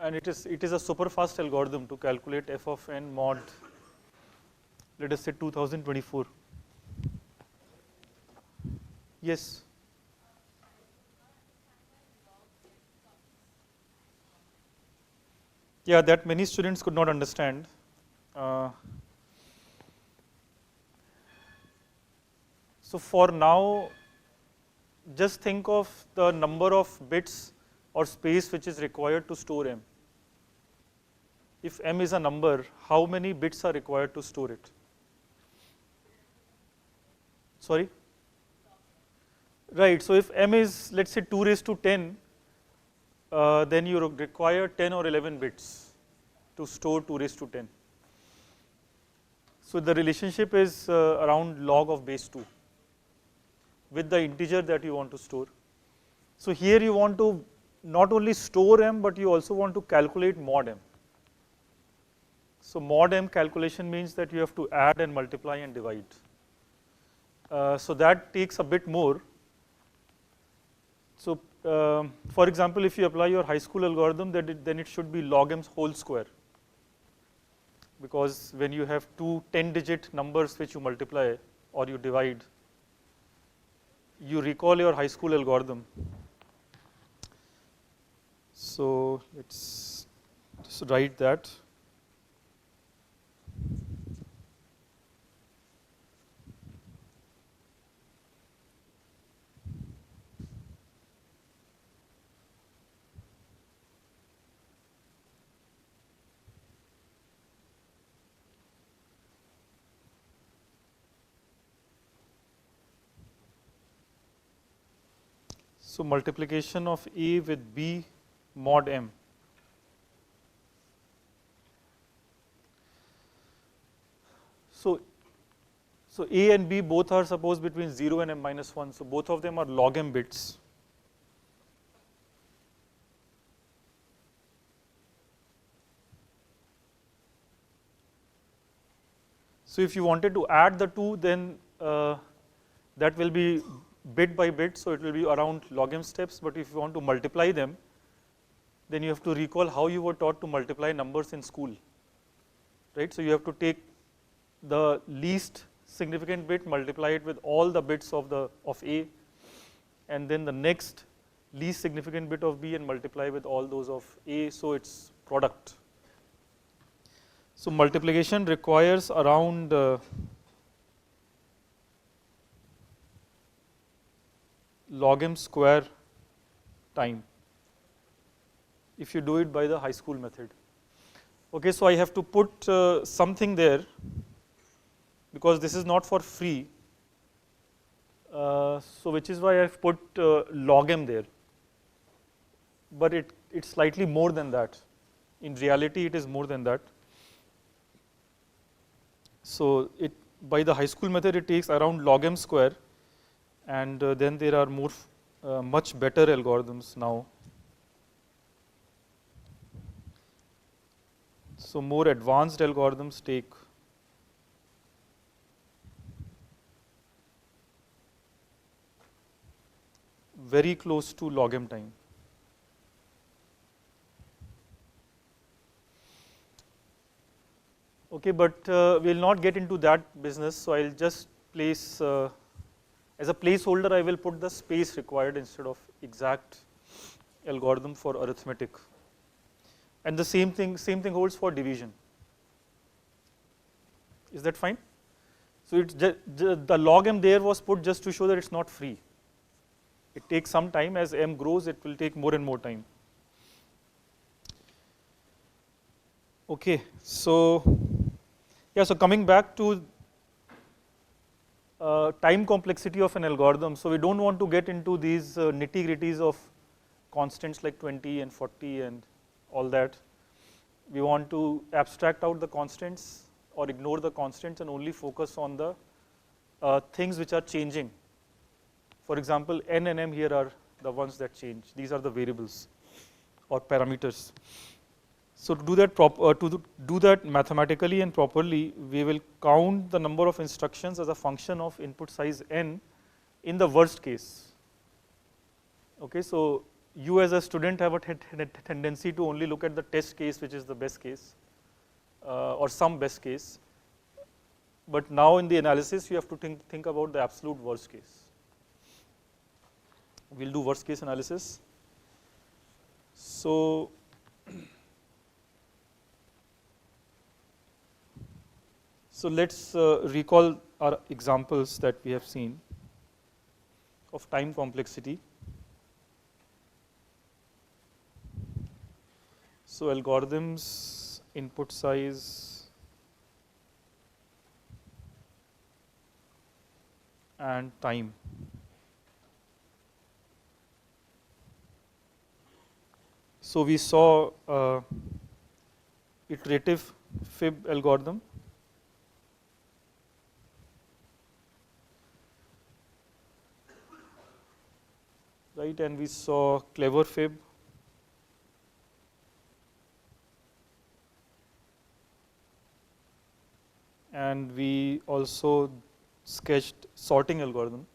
and it is a super fast algorithm to calculate f of n mod, let us say 2024. Yes. Yeah, that many students could not understand. So for now, just think of the number of bits or space which is required to store m. If m is a number, how many bits are required to store it? Sorry? Right, so if m is, let's say 2 raised to 10, then you require 10 or 11 bits to store 2 raised to 10. So the relationship is around log of base 2 with the integer that you want to store. So here you want to not only store m, but you also want to calculate mod m. So mod m calculation means that you have to add and multiply and divide. So that takes a bit more. So for example, if you apply your high school algorithm, then it should be log m whole square, because when you have two 10-digit numbers which you multiply or you divide, you recall your high school algorithm. So let's just write that. So multiplication of A with B mod m. So A and B both are suppose between 0 and m minus 1. So both of them are log m bits. So if you wanted to add the two, then that will be bit by bit, so it will be around log m steps. But if you want to multiply them, then you have to recall how you were taught to multiply numbers in school, right? So you have to take the least significant bit, multiply it with all the bits of A, and then the next least significant bit of B and multiply with all those of A, so it's product. So multiplication requires around log m square time if you do it by the high school method. Okay, so I have to put something there because this is not for free. So which is why I've put log m there. But it's slightly more than that. In reality, it is more than that. So by the high school method, it takes around log m square. And then there are more, much better algorithms now. So more advanced algorithms take very close to log m time. Okay, but we will not get into that business. So I'll just place as a placeholder, I will put the space required instead of exact algorithm for arithmetic. And the same thing holds for division. Is that fine? So it's the log m there was put just to show that it's not free. It takes some time. As m grows, it will take more and more time. Okay, so yeah, so coming back to time complexity of an algorithm. So we don't want to get into these nitty-gritties of constants like 20 and 40 and all that. We want to abstract out the constants or ignore the constants and only focus on the things which are changing. For example, n and m here are the ones that change. These are the variables or parameters. So to do that mathematically and properly, we will count the number of instructions as a function of input size n in the worst case. Okay, so you as a student have a tendency to only look at the test case, which is the best case, or some best case. But now in the analysis, you have to think about the absolute worst case. We'll do worst case analysis. So, let's recall our examples that we have seen of time complexity. So, algorithms, input size, and time. So, we saw iterative fib algorithm, right, and we saw clever fib, and we also sketched sorting algorithm.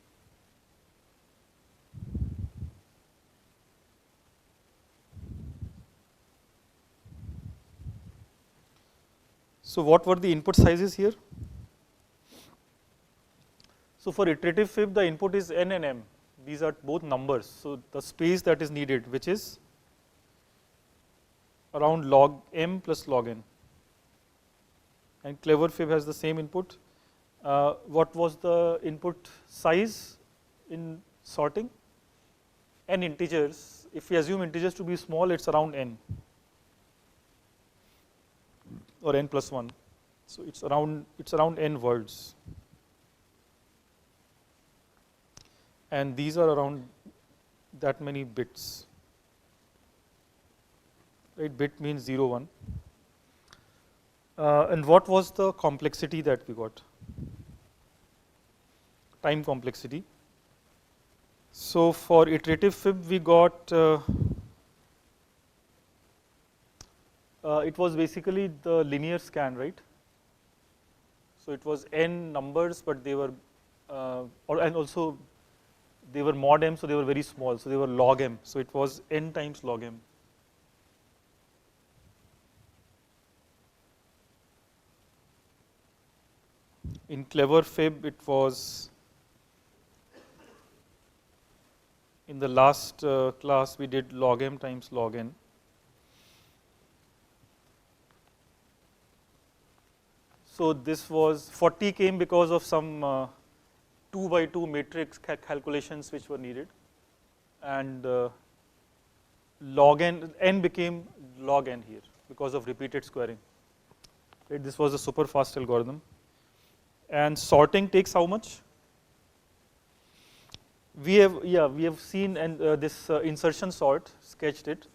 So, what were the input sizes here? So, for iterative fib, the input is n and m. These are both numbers. So, the space that is needed, which is around log m plus log n. And clever fib has the same input. What was the input size in sorting? N integers. If we assume integers to be small, it's around n, or n plus 1. So, it's around n words. And these are around that many bits. Right, bit means 0, 1. And what was the complexity that we got? Time complexity. So, for iterative fib, we got it was basically the linear scan, right? So, it was n numbers, but they were and also they were mod m, so they were very small, so they were log m. So, it was n times log m. In clever fib, it was, in the last class, we did log m times log n. So, this was 40 came because of some 2 by 2 matrix calculations which were needed, and log n became log n here because of repeated squaring. Right, this was a super fast algorithm. And sorting takes how much? We have seen, and this insertion sort, sketched it.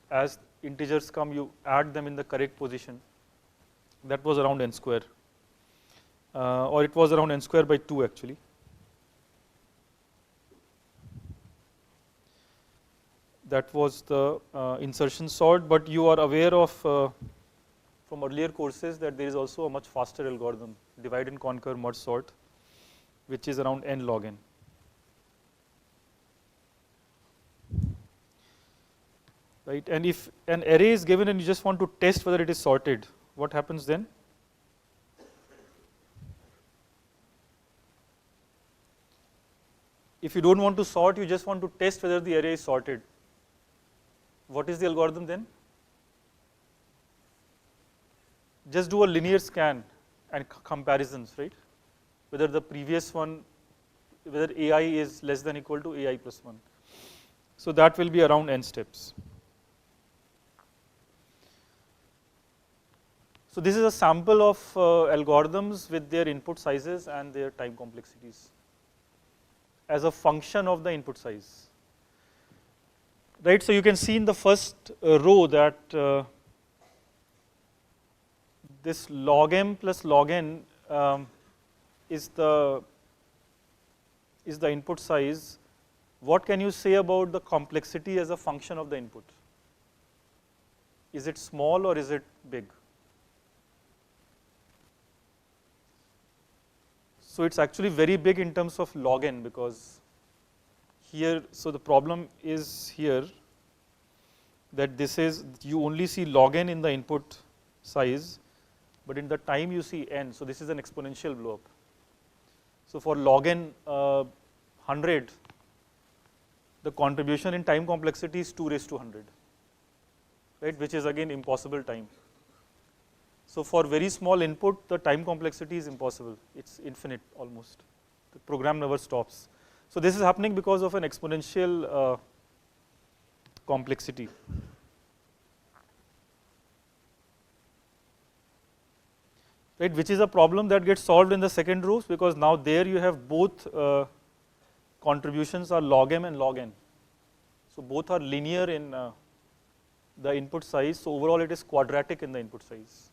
As integers come, you add them in the correct position. That was around n square, or it was around n square by 2 actually. That was the insertion sort, but you are aware of from earlier courses that there is also a much faster algorithm, divide and conquer merge sort, which is around n log n. Right, and if an array is given and you just want to test whether it is sorted, what happens then? If you don't want to sort, you just want to test whether the array is sorted. What is the algorithm then? Just do a linear scan and comparisons, right? Whether the previous one, whether ai is less than equal to ai plus 1. So, that will be around n steps. So, this is a sample of algorithms with their input sizes and their time complexities as a function of the input size. Right, so you can see in the first row that this log m plus log n is the input size. What can you say about the complexity as a function of the input? Is it small or is it big? So, it's actually very big in terms of log n, because here, so the problem is here that this is, you only see log n in the input size, but in the time you see n, so this is an exponential blow up. So for log n 100, the contribution in time complexity is 2 raised to 100, right, which is again impossible time. So for very small input, the time complexity is impossible. It's infinite almost. The program never stops. So this is happening because of an exponential complexity. Right, which is a problem that gets solved in the second row, because now there you have both contributions are log m and log n. So both are linear in the input size. So overall it is quadratic in the input size.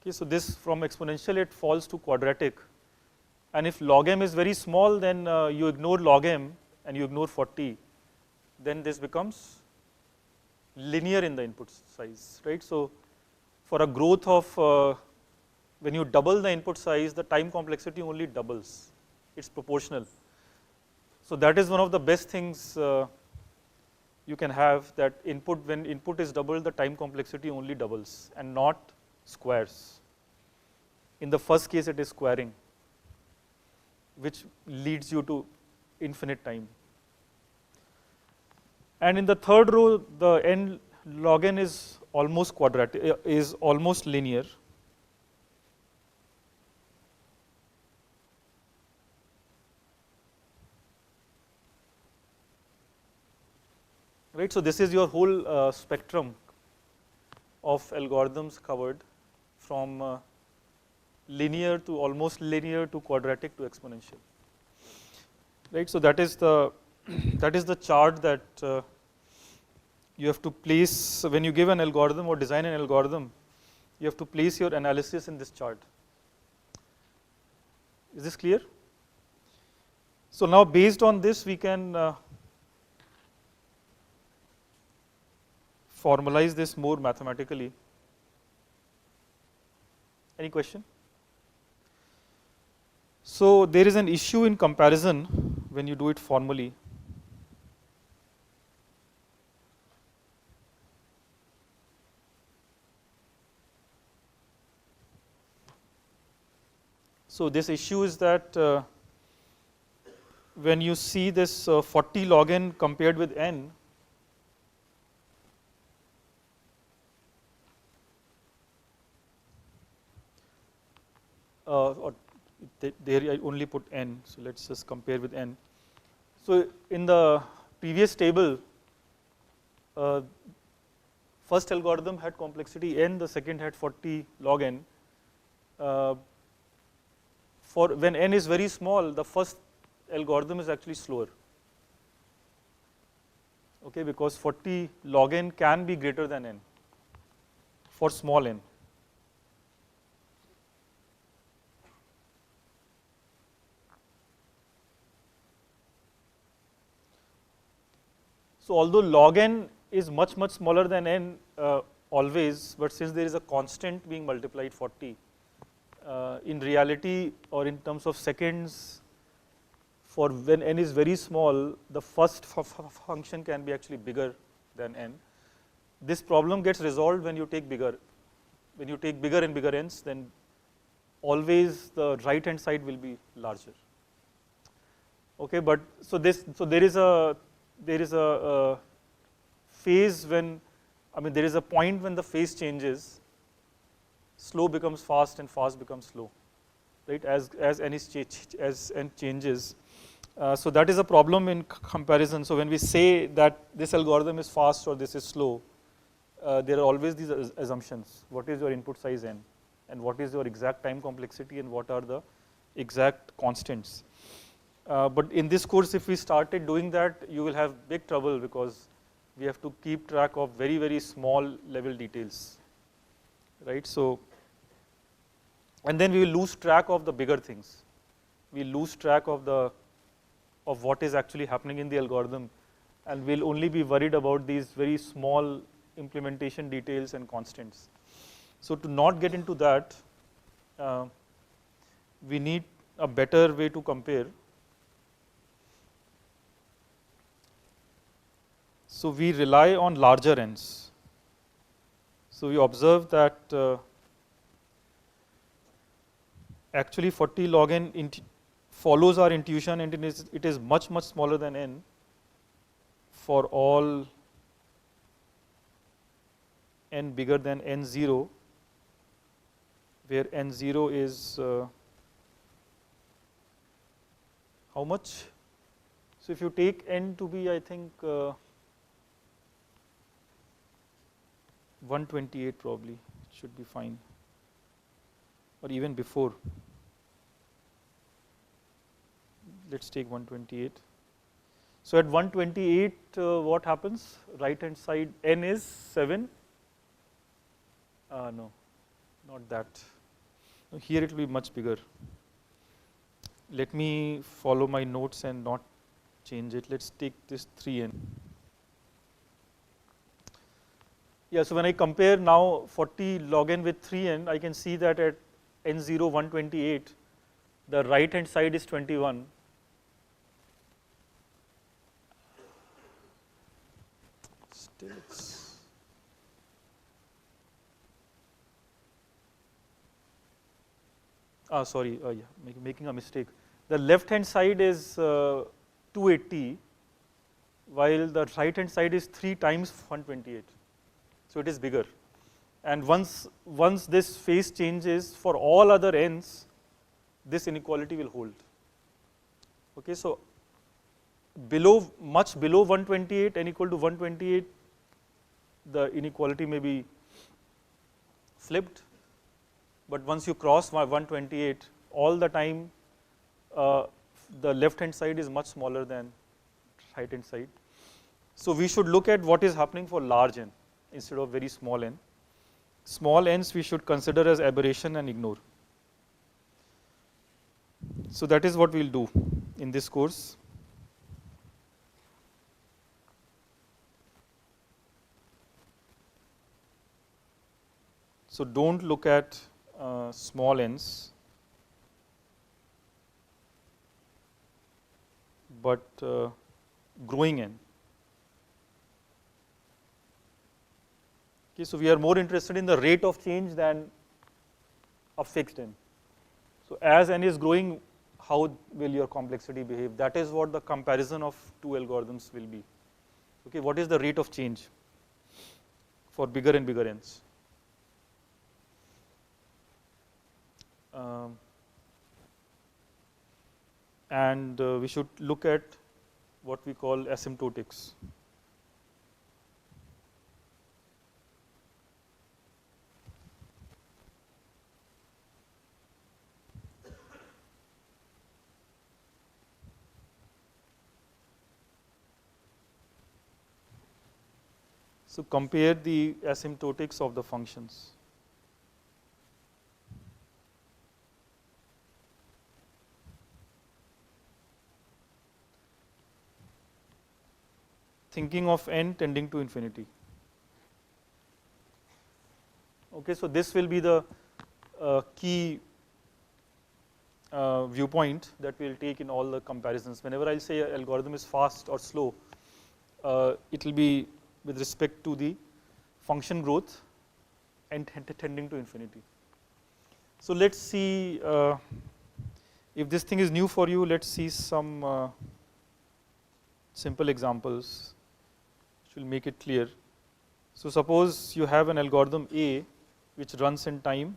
Okay, so this from exponential it falls to quadratic, and if log m is very small, then you ignore log m and you ignore 40, then this becomes linear in the input size, right? So for a growth of when you double the input size, the time complexity only doubles. It's proportional. So that is one of the best things you can have, that input, when input is doubled, the time complexity only doubles and not squares. In the first case, it is squaring, which leads you to infinite time. And in the third row, the n log n is almost quadratic, is almost linear. Right, so this is your whole spectrum of algorithms covered, from linear to almost linear to quadratic to exponential. Right, so that is the that is the chart that you have to place when you give an algorithm or design an algorithm. You have to place your analysis in this chart. Is this clear? So now based on this, we can formalize this more mathematically. Any question? So there is an issue in comparison when you do it formally. So this issue is that when you see this 40 log n compared with n, or there I only put n, so let's just compare with n. So in the previous table, first algorithm had complexity n, the second had 40 log n. For when n is very small, the first algorithm is actually slower. Okay, because 40 log n can be greater than n for small n. So although log n is much smaller than n always, but since there is a constant being multiplied 40, in reality or in terms of seconds, for when n is very small, the first function can be actually bigger than n. This problem gets resolved when you take bigger. When you take bigger and bigger n's, then always the right hand side will be larger. Okay, but so there is a phase when, I mean there is a point when the phase changes, slow becomes fast and fast becomes slow, right, as n changes. So that is a problem in comparison. So when we say that this algorithm is fast or this is slow, there are always these assumptions. What is your input size n, and what is your exact time complexity, and what are the exact constants. But in this course, if we started doing that, you will have big trouble, because we have to keep track of very small level details, right? So, and then we will lose track of the bigger things. We lose track of what is actually happening in the algorithm, and we'll only be worried about these very small implementation details and constants. So to not get into that, we need a better way to compare. So we rely on larger n's. So we observe that actually 40 log n follows our intuition, and it is much smaller than n for all n bigger than n0, where n0 is how much? So if you take n to be, I think 128 probably, it should be fine, or even before. Let's take 128. So at 128, what happens? Right hand side n is 7. No, not that. No, here it will be much bigger. Let me follow my notes and not change it. Let's take this 3n. Yeah, so when I compare now 40 log n with 3n, I can see that at n0 128, the right hand side is 21. Still it's sorry, yeah, making a mistake. The left hand side is 280, while the right hand side is 3 times 128. So it is bigger. And once this phase changes for all other n's, this inequality will hold. Okay, so much below 128, n equal to 128, the inequality may be flipped. But once you cross 128, all the time the left hand side is much smaller than right hand side. So we should look at what is happening for large n instead of very small n. Small n's we should consider as aberration and ignore. So that is what we will do in this course. So don't look at small n's, but growing n. Okay, so we are more interested in the rate of change than a fixed n. So as n is growing, how will your complexity behave? That is what the comparison of two algorithms will be. Okay, what is the rate of change for bigger and bigger n's? And we should look at what we call asymptotics. So compare the asymptotics of the functions. Thinking of n tending to infinity. Okay, so this will be the key viewpoint that we will take in all the comparisons. Whenever I say an algorithm is fast or slow, it will be with respect to the function growth and tending to infinity. So let's see if this thing is new for you. Let's see some simple examples which will make it clear. So suppose you have an algorithm A which runs in time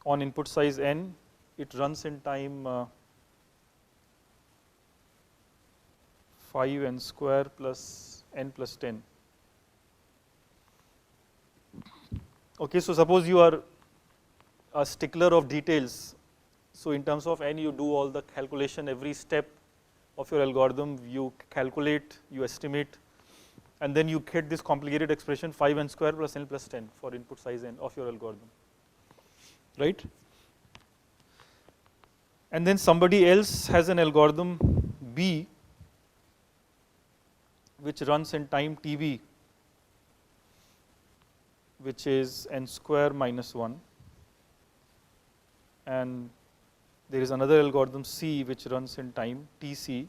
on input size n. It runs in time 5n square plus n plus 10. Okay, so suppose you are a stickler of details. So in terms of n, you do all the calculation, every step of your algorithm, you calculate, you estimate, and then you get this complicated expression 5n square plus n plus 10 for input size n of your algorithm, right? And then somebody else has an algorithm B which runs in time Tb, which is n square minus 1, and there is another algorithm C which runs in time Tc,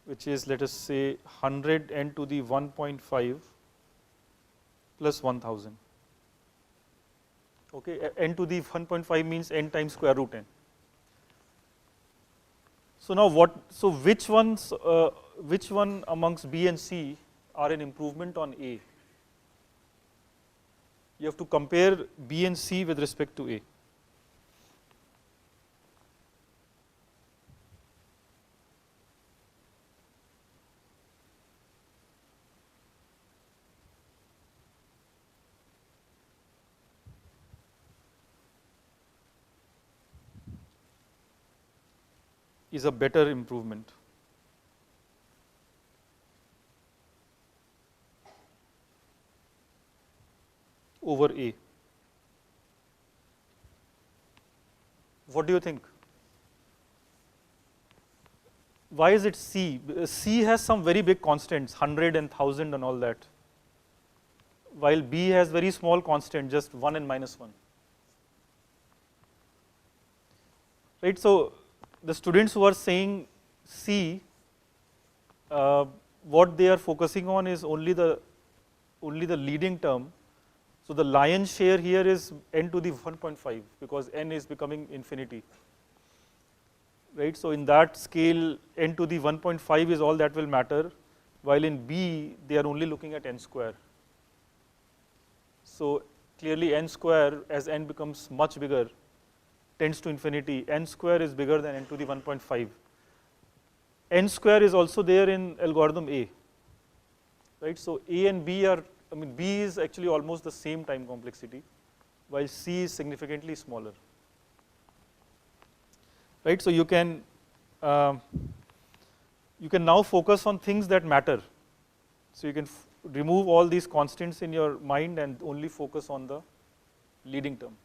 which is, let us say, 100 n to the 1.5 plus 1000. Okay, n to the 1.5 means n times square root n. So now which one amongst B and C are an improvement on A? You have to compare B and C with respect to A. Is a better improvement. Over A. What do you think? Why is it C? C has some very big constants, 100 and 1000 and all that, while B has very small constant, just 1 and minus 1. Right, so the students who are saying C, what they are focusing on is only the leading term. So the lion's share here is n to the 1.5 because n is becoming infinity. Right, so in that scale, n to the 1.5 is all that will matter, while in B they are only looking at n square. So clearly n square, as n becomes much bigger, tends to infinity, n square is bigger than n to the 1.5. N square is also there in algorithm A, right? So A and B are, B is actually almost the same time complexity, while C is significantly smaller, right? So you can now focus on things that matter. So you can remove all these constants in your mind and only focus on the leading term.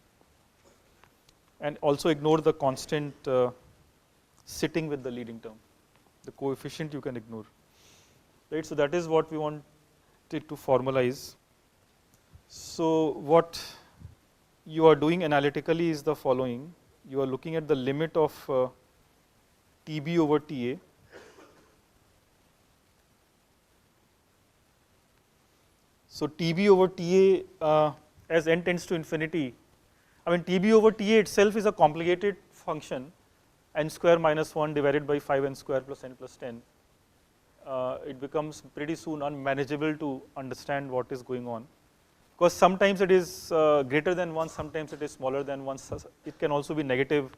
And also ignore the constant sitting with the leading term. The coefficient you can ignore. Right, so that is what we wanted to formalize. So what you are doing analytically is the following. You are looking at the limit of Tb over Ta. So Tb over Ta as n tends to infinity, Tb over Ta itself is a complicated function, n square minus 1 divided by 5n square plus n plus 10. It becomes pretty soon unmanageable to understand what is going on, because sometimes it is greater than 1, sometimes it is smaller than 1, it can also be negative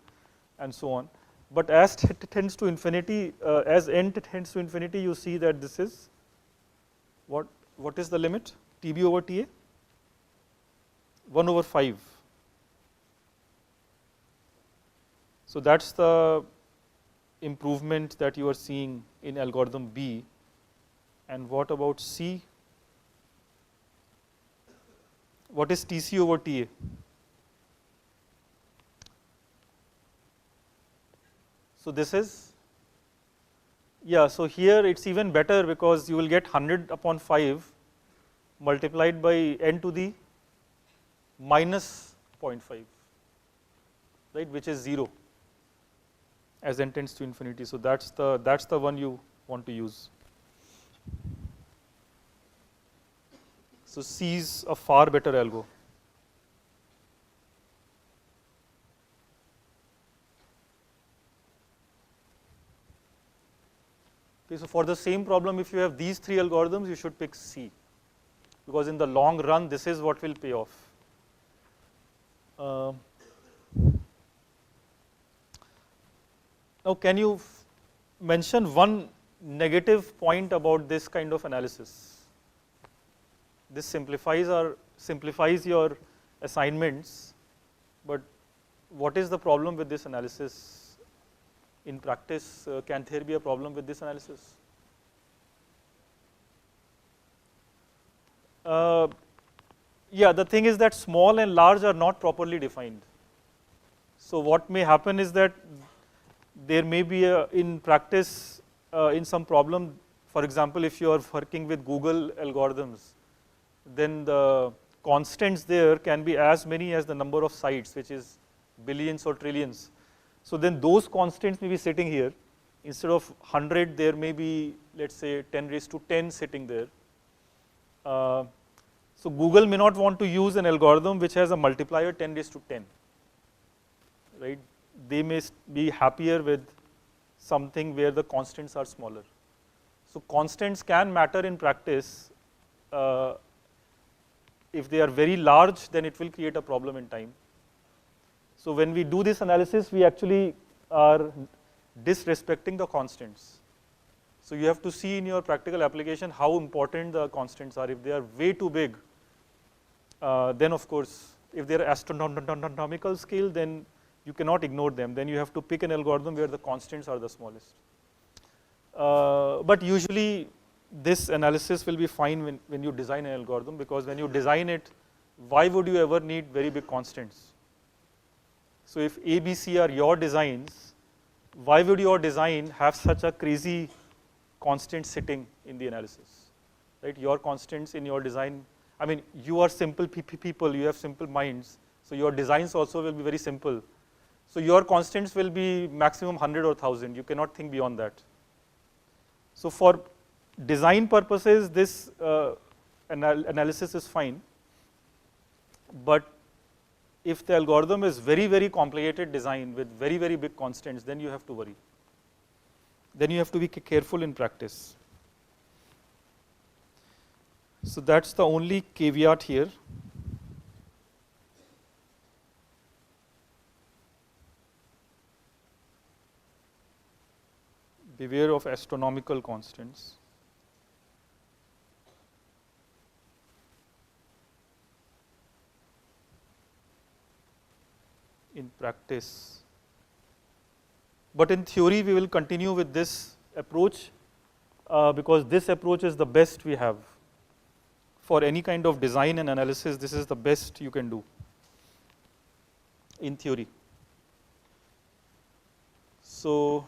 and so on. But as it tends to infinity, as n tends to infinity, you see that this is, what is the limit? Tb over Ta? 1 over 5. So that's the improvement that you are seeing in algorithm B. And what about C? What is Tc over Ta? So this is, yeah, so here it's even better because you will get 100 upon 5 multiplied by n to the minus 0.5, right, which is 0 as n tends to infinity. So that's the one you want to use. So C is a far better algo. Okay, so for the same problem, if you have these 3 algorithms, you should pick C, because in the long run, this is what will pay off. Now, can you mention one negative point about this kind of analysis? This simplifies your assignments, but what is the problem with this analysis? In practice, can there be a problem with this analysis? Yeah, the thing is that small and large are not properly defined. So what may happen is that there may be in practice, in some problem, For example, if you are working with Google algorithms, then the constants there can be as many as the number of sites, which is billions or trillions. So then those constants may be sitting here. Instead of 100, there may be, let's say, 10 raised to 10 sitting there. So Google may not want to use an algorithm which has a multiplier 10 raised to 10, right? They may be happier with something where the constants are smaller. So constants can matter in practice. If they are very large, then it will create a problem in time. So when we do this analysis, we actually are disrespecting the constants. So you have to see in your practical application how important the constants are. If they are way too big, then of course, if they are astronomical scale, then you cannot ignore them. Then you have to pick an algorithm where the constants are the smallest. But usually this analysis will be fine when you design an algorithm, because when you design it, why would you ever need very big constants? So if A, B, C are your designs, why would your design have such a crazy constant sitting in the analysis, right? Your constants in your design, I mean, you are simple people, you have simple minds, so your designs also will be very simple. So your constants will be maximum 100 or 1000, you cannot think beyond that. So for design purposes, this analysis is fine, but if the algorithm is very, very complicated design with very, very big constants, then you have to worry. Then you have to be careful in practice. So that's the only caveat here. Beware of astronomical constants. In practice. But in theory, we will continue with this approach because this approach is the best we have. For any kind of design and analysis, this is the best you can do in theory. So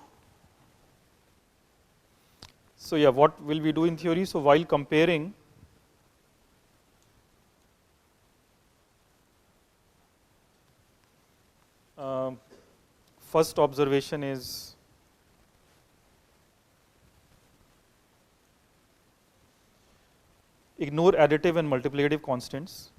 yeah, what will we do in theory? So while comparing first observation is ignore additive and multiplicative constants.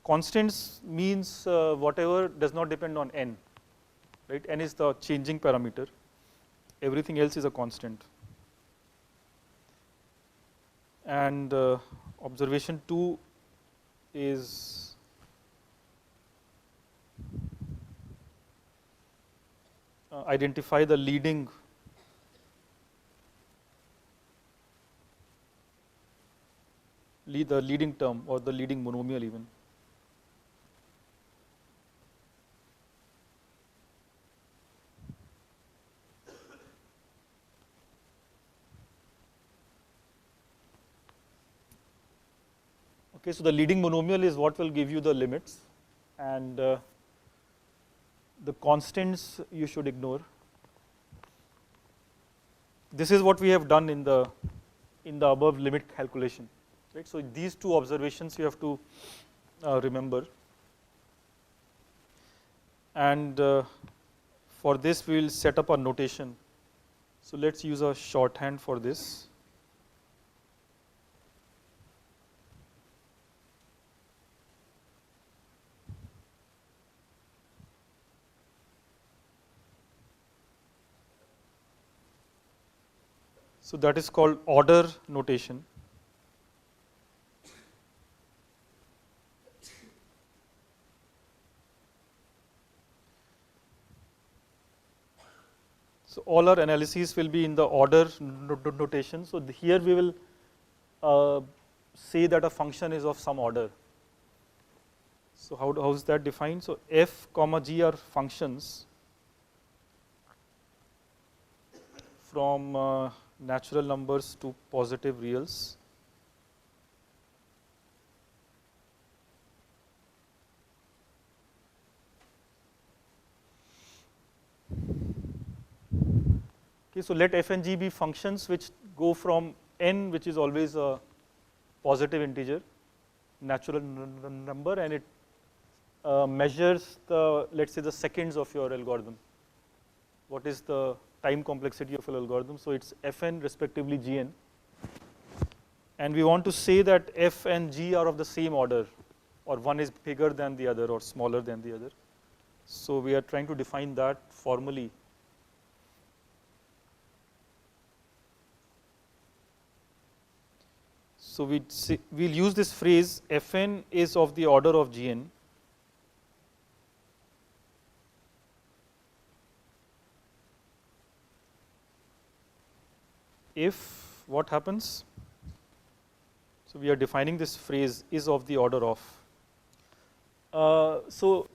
Constants means whatever does not depend on n, right? N is the changing parameter. Everything else is a constant. And observation 2 is identify the leading term or the leading monomial even. Okay, so the leading monomial is what will give you the limits, and the constants you should ignore. This is what we have done in the above limit calculation, right? So these two observations you have to remember, and for this we will set up a notation. So let's use a shorthand for this. So that is called order notation. So all our analyses will be in the order notation. So here we will say that a function is of some order. So how is that defined? So f comma g are functions from natural numbers to positive reals. Okay, so let f and g be functions which go from n, which is always a positive integer, natural number, and it measures the, let's say, the seconds of your algorithm. What is the time complexity of your algorithm? So it's fn respectively gn, and we want to say that f and g are of the same order, or one is bigger than the other or smaller than the other. So we are trying to define that formally. So we'll use this phrase, fn is of the order of gn if what happens? So we are defining this phrase is of the order of. So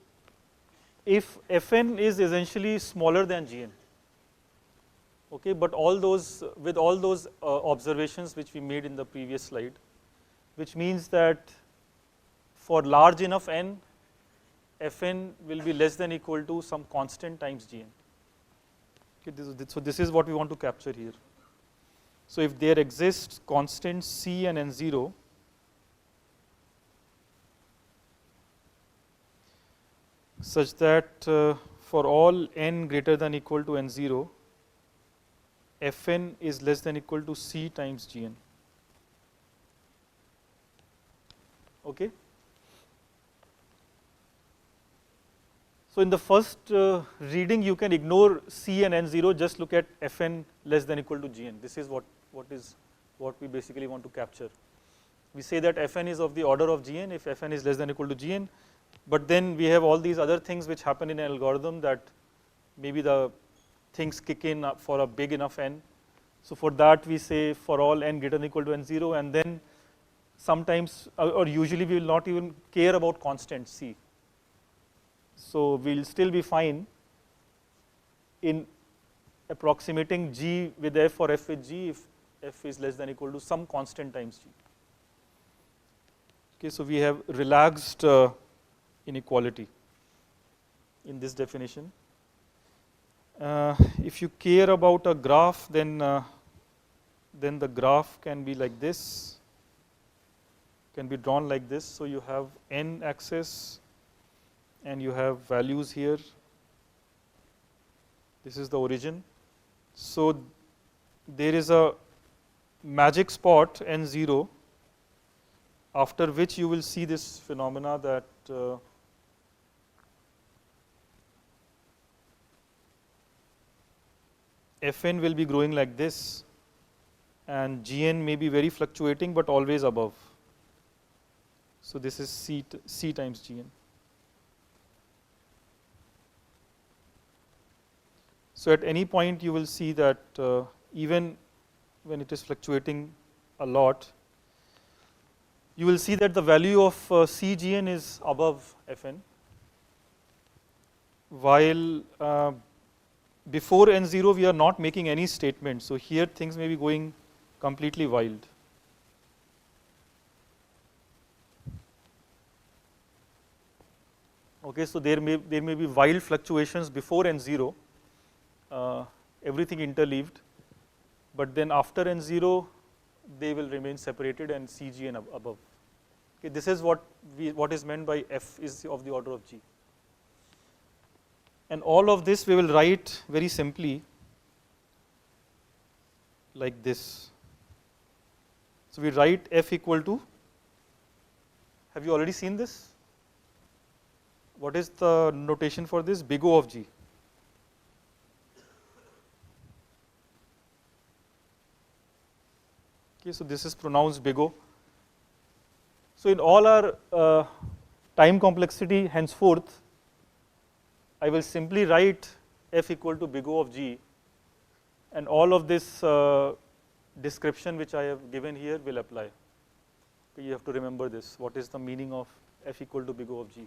if fn is essentially smaller than gn, okay, but all those with all those observations which we made in the previous slide, which means that for large enough n, fn will be less than equal to some constant times gn. Okay, so this is what we want to capture here. So if there exists constants c and n0, such that for all n greater than equal to n0, fn is less than equal to c times gn. Okay. So in the first reading, you can ignore c and n0, just look at fn less than equal to gn. This is what we basically want to capture. We say that fn is of the order of gn if fn is less than equal to gn, but then we have all these other things which happen in an algorithm, that maybe the things kick in for a big enough n. So for that we say for all n greater than equal to n0, and then sometimes or usually we will not even care about constant c. So we'll still be fine in approximating g with f or f with g if f is less than equal to some constant times g. Okay, so we have relaxed inequality in this definition. If you care about a graph, then the graph can be like this, can be drawn like this. So you have n axis and you have values here. This is the origin. So there is a magic spot n0, after which you will see this phenomena that fn will be growing like this, and gn may be very fluctuating but always above. So this is c times gn. So at any point you will see that even when it is fluctuating a lot, you will see that the value of cgn is above fn, while before n0 we are not making any statement. So here things may be going completely wild. Okay, so there may be wild fluctuations before n0, everything interleaved, but then after n0 they will remain separated and cgn above. Okay, this is what is meant by f is of the order of g. And all of this we will write very simply like this. So we write f equal to, have you already seen this? What is the notation for this? Big O of g. Okay, so this is pronounced big O. So in all our time complexity henceforth, I will simply write f equal to big O of g, and all of this description which I have given here will apply. Okay, you have to remember this. What is the meaning of f equal to big O of g?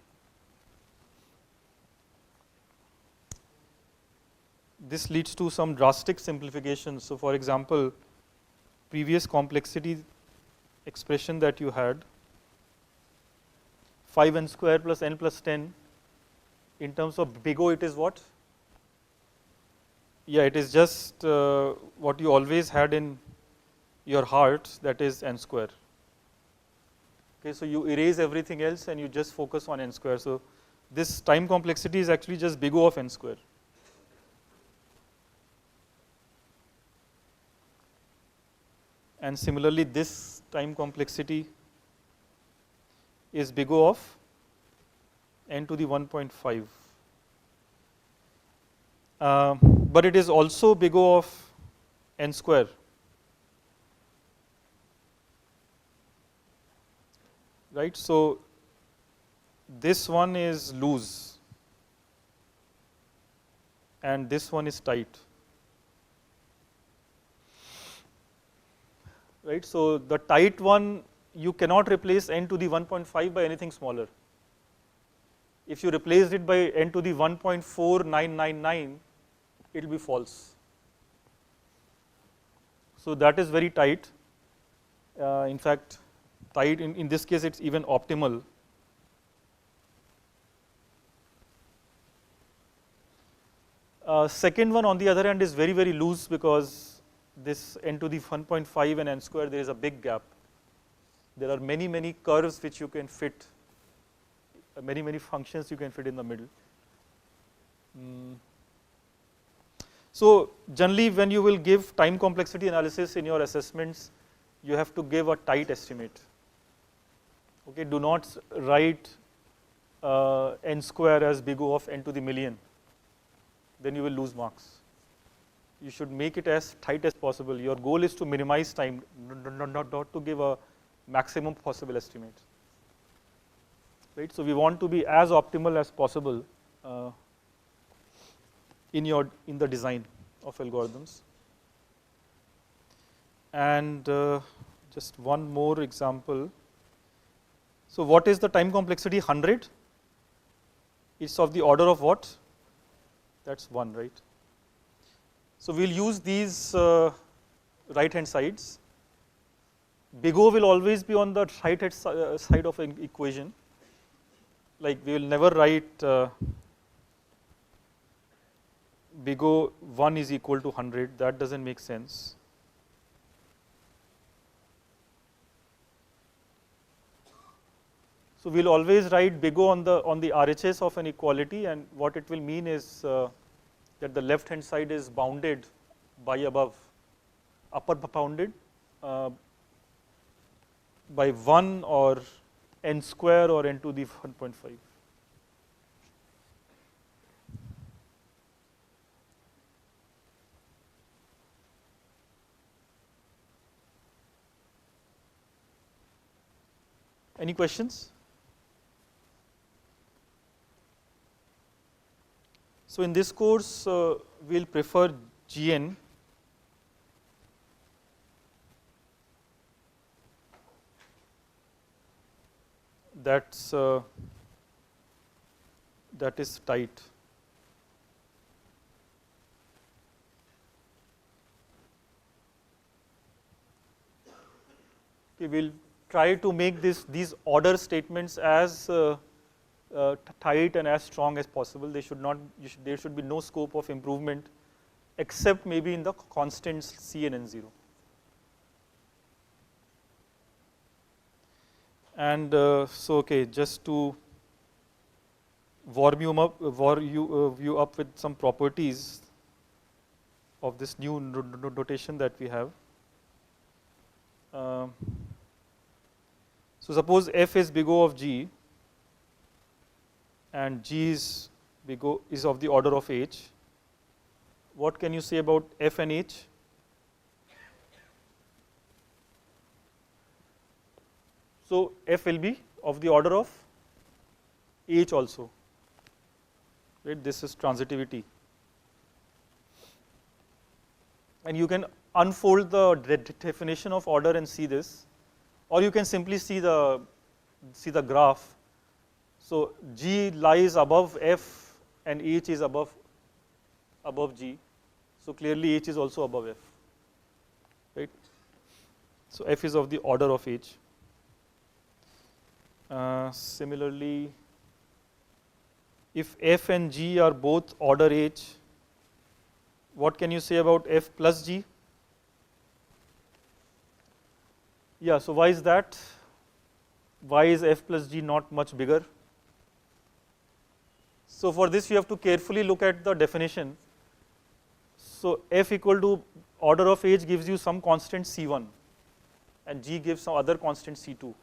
This leads to some drastic simplifications. So for example, previous complexity expression that you had, 5n square plus n plus 10, in terms of big O it is what? yeah, it is just what you always had in your heart, that is n square. Okay, so you erase everything else and you just focus on n square. So this time complexity is actually just big O of n square. And similarly, this time complexity is big O of n to the 1.5. But it is also big O of n square. Right? So this one is loose and this one is tight. Right? So the tight one, you cannot replace n to the 1.5 by anything smaller. If you replace it by n to the 1.4999, it will be false. So that is very tight. In fact, tight in this case it's even optimal. Second one on the other hand is very, very loose because this n to the 1.5 and n square, there is a big gap. There are many, many curves which you can fit, many, many functions you can fit in the middle. So generally when you will give time complexity analysis in your assessments, you have to give a tight estimate. Okay, do not write n square as big O of n to the million, then you will lose marks. You should make it as tight as possible. Your goal is to minimize time, not to give a maximum possible estimate. Right? So we want to be as optimal as possible in the design of algorithms. And just one more example. So what is the time complexity? 100. It's of the order of what? That's 1, right? So we'll use these right hand sides. Big O will always be on the right hand side of an equation. Like we will never write big O 1 is equal to 100. That doesn't make sense. So we'll always write big O on the RHS of an equality, and what it will mean is that the left hand side is bounded by above, upper bounded by 1 or n square or n to the 1.5. Any questions? So in this course, we'll prefer GN. That is tight. Okay, we'll try to make these order statements as tight and as strong as possible. There should be no scope of improvement, except maybe in the constants C and N0. And so, okay, just to warm you up with some properties of this new notation that we have. So suppose f is big O of G, and G is of the order of H. What can you say about F and H? So F will be of the order of H also. Right? This is transitivity. And you can unfold the definition of order and see this, or you can simply see the graph. So G lies above F and H is above G. So clearly H is also above F. Right? So F is of the order of H. Similarly, if F and G are both order H, what can you say about f plus g? Yeah, so why is that? Why is f plus g not much bigger? So for this you have to carefully look at the definition. So f equal to order of h gives you some constant c1 and g gives some other constant c2.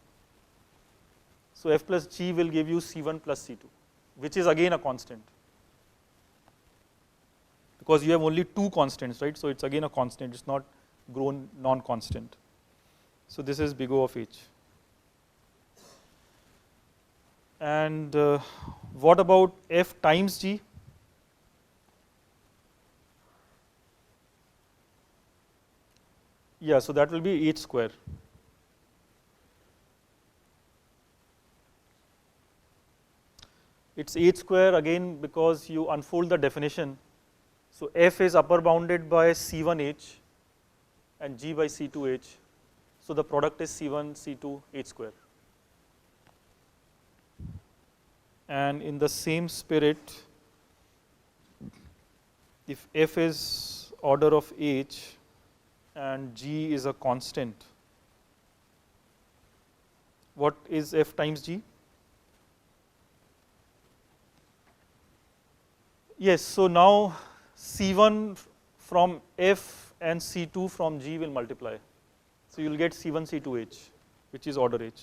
So f plus g will give you c1 plus c2, which is again a constant, because you have only two constants, right? So it's again a constant, it's not grown non-constant. So this is big O of h. And what about f times g? Yeah, so that will be h square. It's h square again because you unfold the definition. So f is upper bounded by c1h and g by c2h. So the product is c1, c2, h square. And in the same spirit, if f is order of h and g is a constant, what is f times g? Yes, so now c1 from f and c2 from g will multiply. So you will get c1, c2h, which is order h.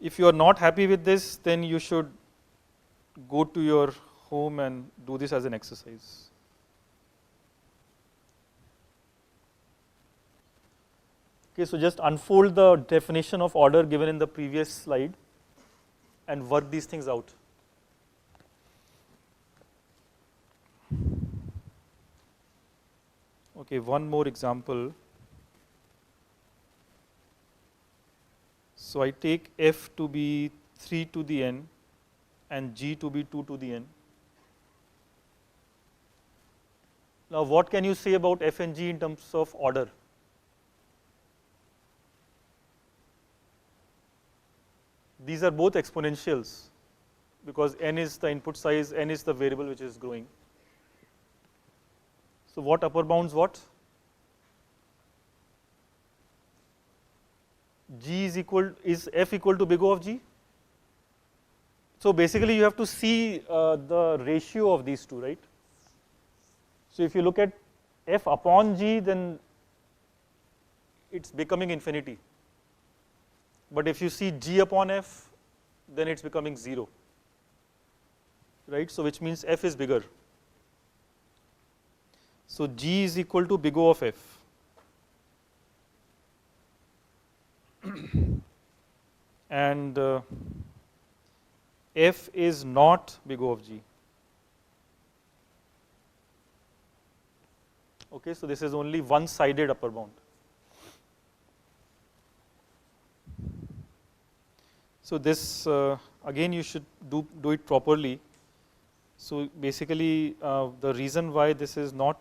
If you are not happy with this, then you should go to your home and do this as an exercise. Okay, so just unfold the definition of order given in the previous slide and work these things out. Okay, one more example. So I take f to be 3 to the n and g to be 2 to the n. Now what can you say about f and g in terms of order? These are both exponentials because n is the input size, n is the variable which is growing. So what upper bounds what? G is f equal to big O of g? So basically you have to see the ratio of these two, right? So if you look at f upon g, then it's becoming infinity. But if you see g upon f, then it's becoming 0, right? So which means f is bigger. So g is equal to big O of f. And f is not big O of g. Okay, so this is only one-sided upper bound. So this again you should do it properly. So basically the reason why this is not,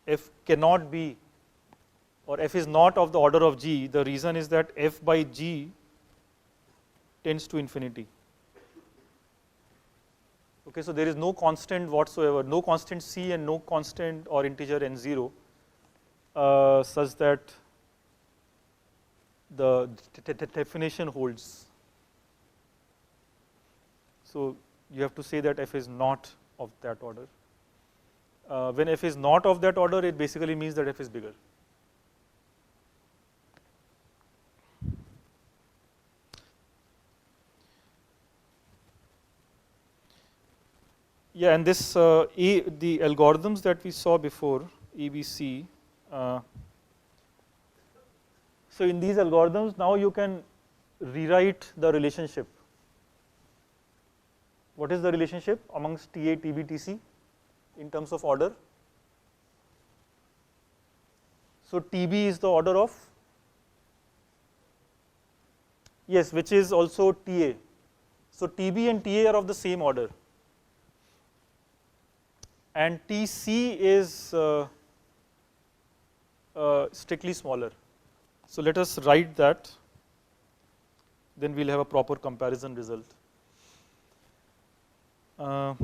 f cannot be, or f is not of the order of g, the reason is that f by g tends to infinity. Okay, so there is no constant whatsoever, no constant c and no constant or integer n0 such that the definition holds. So you have to say that f is not of that order. When f is not of that order, it basically means that f is bigger. Yeah, and this the algorithms that we saw before, ABC. So in these algorithms, now you can rewrite the relationship. What is the relationship amongst TA, TB, TC in terms of order? So TB is the order of, yes, which is also TA. So TB and TA are of the same order. And TC is strictly smaller. So let us write that, then we'll have a proper comparison result. Uh,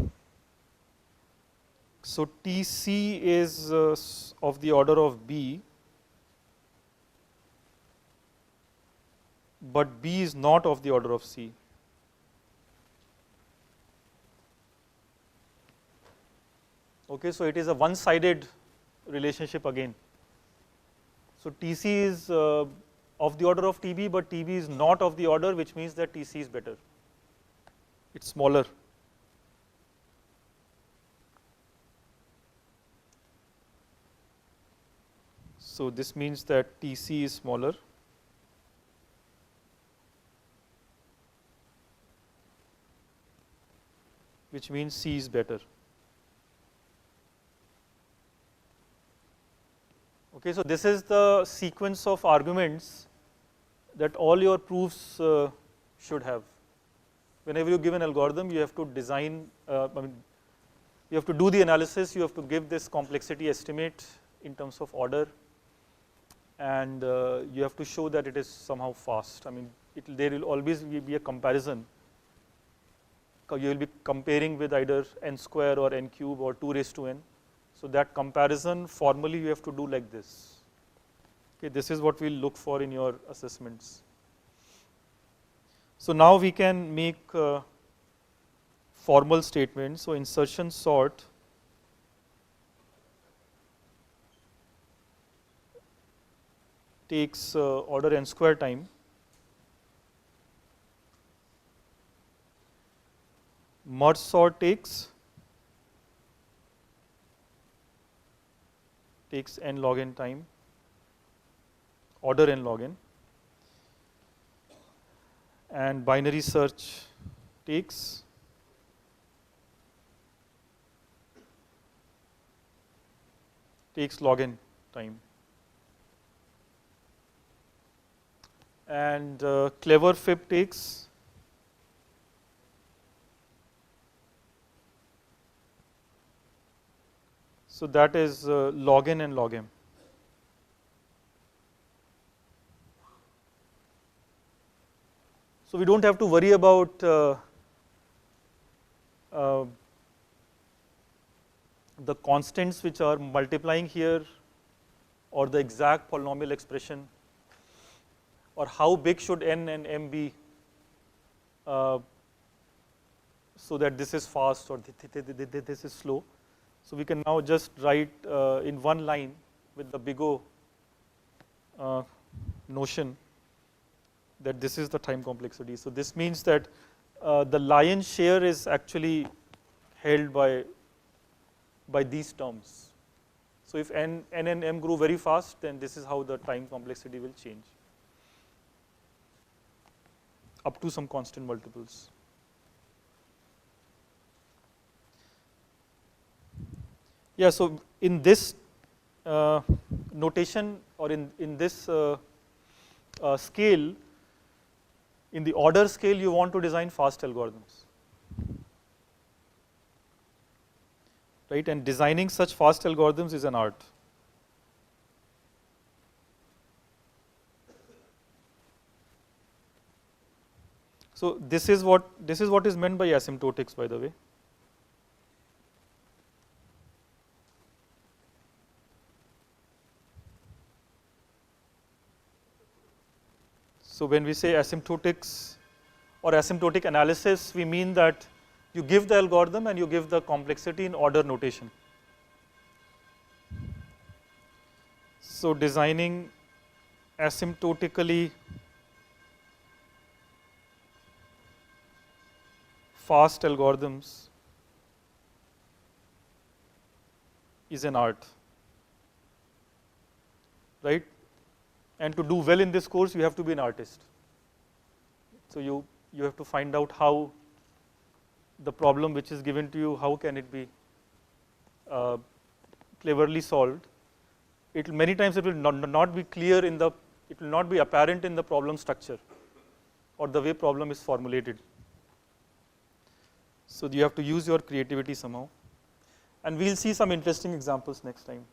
so TC is of the order of B, but B is not of the order of C. Okay, so it is a one-sided relationship again. So TC is of the order of TB, but TB is not of the order, which means that TC is better. It's smaller. So this means that TC is smaller. Which means C is better. Okay, so this is the sequence of arguments that all your proofs should have. Whenever you give an algorithm, you have to design, you have to do the analysis, you have to give this complexity estimate in terms of order, and you have to show that it is somehow fast. I mean, there will always be a comparison. You will be comparing with either n square or n cube or 2 raised to n. So that comparison formally you have to do like this. Okay, this is what we'll look for in your assessments. So now we can make formal statements. So insertion sort takes order n square time. Merge sort takes n log n time, order n log n, and binary search takes log n time, and clever fib takes so that is log n and log m. So we don't have to worry about the constants which are multiplying here, or the exact polynomial expression, or how big should n and m be so that this is fast or this is slow. So we can now just write in one line with the big O notion that this is the time complexity. So this means that the lion's share is actually held by these terms. So if n and m grow very fast, then this is how the time complexity will change up to some constant multiples. Yeah, so in this notation, or in this scale, in the order scale, you want to design fast algorithms, right? And designing such fast algorithms is an art. So this is what is meant by asymptotics, by the way. So when we say asymptotics or asymptotic analysis, we mean that you give the algorithm and you give the complexity in order notation. So designing asymptotically fast algorithms is an art, right? And to do well in this course, you have to be an artist. So you have to find out how the problem which is given to you, how can it be cleverly solved. Many times it will not be clear it will not be apparent in the problem structure or the way problem is formulated. So you have to use your creativity somehow. And we'll see some interesting examples next time.